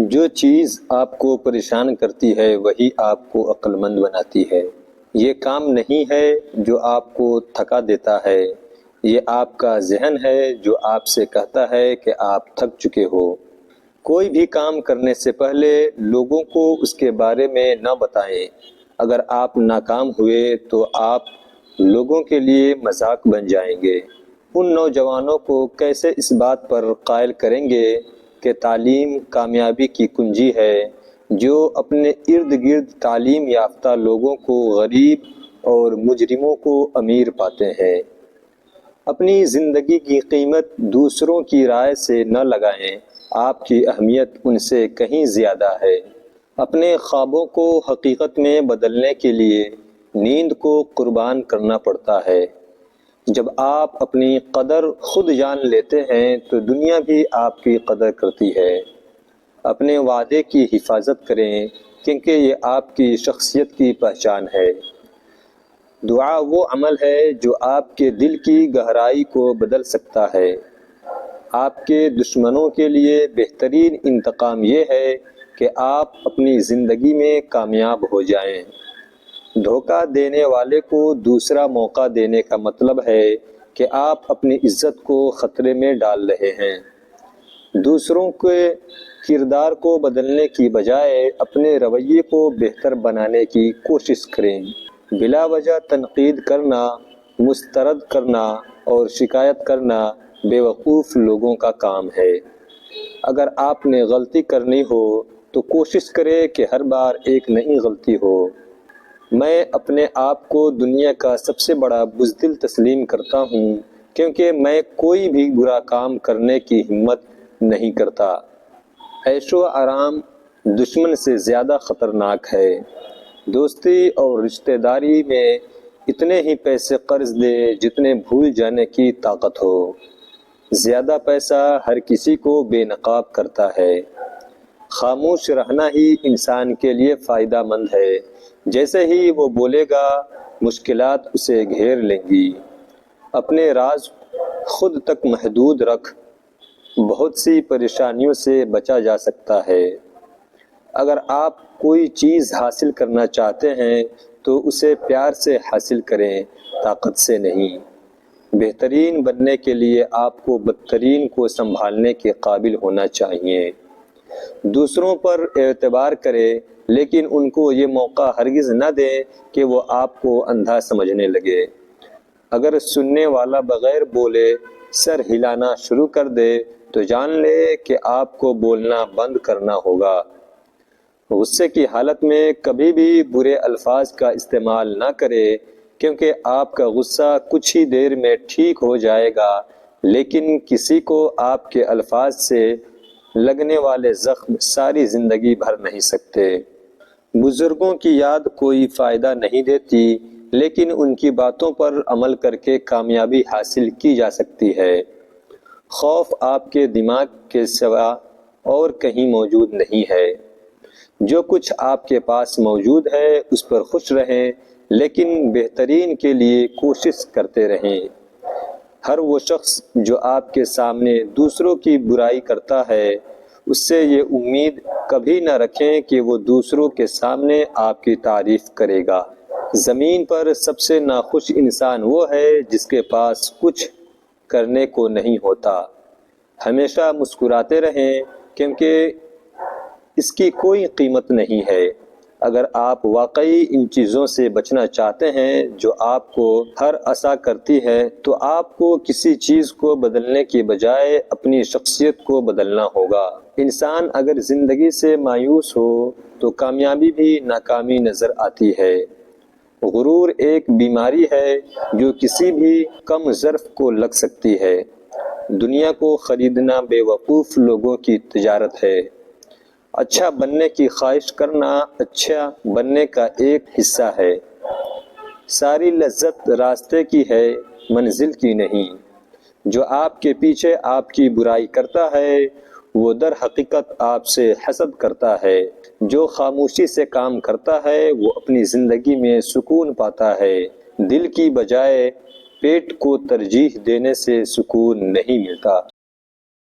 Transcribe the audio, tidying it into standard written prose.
جو چیز آپ کو پریشان کرتی ہے وہی آپ کو عقل مند بناتی ہے۔ یہ کام نہیں ہے جو آپ کو تھکا دیتا ہے، یہ آپ کا ذہن ہے جو آپ سے کہتا ہے کہ آپ تھک چکے ہو۔ کوئی بھی کام کرنے سے پہلے لوگوں کو اس کے بارے میں نہ بتائیں۔ اگر آپ ناکام ہوئے تو آپ لوگوں کے لیے مذاق بن جائیں گے۔ ان نوجوانوں کو کیسے اس بات پر قائل کریں گے کہ تعلیم کامیابی کی کنجی ہے، جو اپنے ارد گرد تعلیم یافتہ لوگوں کو غریب اور مجرموں کو امیر پاتے ہیں۔ اپنی زندگی کی قیمت دوسروں کی رائے سے نہ لگائیں، آپ کی اہمیت ان سے کہیں زیادہ ہے۔ اپنے خوابوں کو حقیقت میں بدلنے کے لیے نیند کو قربان کرنا پڑتا ہے۔ جب آپ اپنی قدر خود جان لیتے ہیں تو دنیا بھی آپ کی قدر کرتی ہے۔ اپنے وعدے کی حفاظت کریں کیونکہ یہ آپ کی شخصیت کی پہچان ہے۔ دعا وہ عمل ہے جو آپ کے دل کی گہرائی کو بدل سکتا ہے۔ آپ کے دشمنوں کے لیے بہترین انتقام یہ ہے کہ آپ اپنی زندگی میں کامیاب ہو جائیں۔ دھوکہ دینے والے کو دوسرا موقع دینے کا مطلب ہے کہ آپ اپنی عزت کو خطرے میں ڈال رہے ہیں۔ دوسروں کے کردار کو بدلنے کی بجائے اپنے رویے کو بہتر بنانے کی کوشش کریں۔ بلا وجہ تنقید کرنا، مسترد کرنا اور شکایت کرنا بیوقوف لوگوں کا کام ہے۔ اگر آپ نے غلطی کرنی ہو تو کوشش کریں کہ ہر بار ایک نئی غلطی ہو۔ میں اپنے آپ کو دنیا کا سب سے بڑا بزدل تسلیم کرتا ہوں کیونکہ میں کوئی بھی برا کام کرنے کی ہمت نہیں کرتا۔ عیش و آرام دشمن سے زیادہ خطرناک ہے۔ دوستی اور رشتہ داری میں اتنے ہی پیسے قرض دے جتنے بھول جانے کی طاقت ہو۔ زیادہ پیسہ ہر کسی کو بے نقاب کرتا ہے۔ خاموش رہنا ہی انسان کے لیے فائدہ مند ہے۔ جیسے ہی وہ بولے گا مشکلات اسے گھیر لیں گی۔ اپنے راز خود تک محدود رکھ، بہت سی پریشانیوں سے بچا جا سکتا ہے۔ اگر آپ کوئی چیز حاصل کرنا چاہتے ہیں تو اسے پیار سے حاصل کریں، طاقت سے نہیں۔ بہترین بننے کے لیے آپ کو بدترین کو سنبھالنے کے قابل ہونا چاہیے۔ دوسروں پر اعتبار کریں لیکن ان کو یہ موقع ہرگز نہ دیں کہ وہ آپ کو اندھا سمجھنے لگے۔ اگر سننے والا بغیر بولے سر ہلانا شروع کر دے تو جان لے کہ آپ کو بولنا بند کرنا ہوگا۔ غصے کی حالت میں کبھی بھی برے الفاظ کا استعمال نہ کرے کیونکہ آپ کا غصہ کچھ ہی دیر میں ٹھیک ہو جائے گا، لیکن کسی کو آپ کے الفاظ سے لگنے والے زخم ساری زندگی بھر نہیں سکتے۔ بزرگوں کی یاد کوئی فائدہ نہیں دیتی، لیکن ان کی باتوں پر عمل کر کے کامیابی حاصل کی جا سکتی ہے۔ خوف آپ کے دماغ کے سوا اور کہیں موجود نہیں ہے۔ جو کچھ آپ کے پاس موجود ہے اس پر خوش رہیں، لیکن بہترین کے لیے کوشش کرتے رہیں۔ ہر وہ شخص جو آپ کے سامنے دوسروں کی برائی کرتا ہے، اس سے یہ امید کبھی نہ رکھیں کہ وہ دوسروں کے سامنے آپ کی تعریف کرے گا۔ زمین پر سب سے ناخوش انسان وہ ہے جس کے پاس کچھ کرنے کو نہیں ہوتا۔ ہمیشہ مسکراتے رہیں کیونکہ اس کی کوئی قیمت نہیں ہے۔ اگر آپ واقعی ان چیزوں سے بچنا چاہتے ہیں جو آپ کو ہر عصا کرتی ہے تو آپ کو کسی چیز کو بدلنے کی بجائے اپنی شخصیت کو بدلنا ہوگا۔ انسان اگر زندگی سے مایوس ہو تو کامیابی بھی ناکامی نظر آتی ہے۔ غرور ایک بیماری ہے جو کسی بھی کم ظرف کو لگ سکتی ہے۔ دنیا کو خریدنا بے وقوف لوگوں کی تجارت ہے۔ اچھا بننے کی خواہش کرنا اچھا بننے کا ایک حصہ ہے۔ ساری لذت راستے کی ہے، منزل کی نہیں۔ جو آپ کے پیچھے آپ کی برائی کرتا ہے وہ در حقیقت آپ سے حسد کرتا ہے۔ جو خاموشی سے کام کرتا ہے وہ اپنی زندگی میں سکون پاتا ہے۔ دل کی بجائے پیٹ کو ترجیح دینے سے سکون نہیں ملتا۔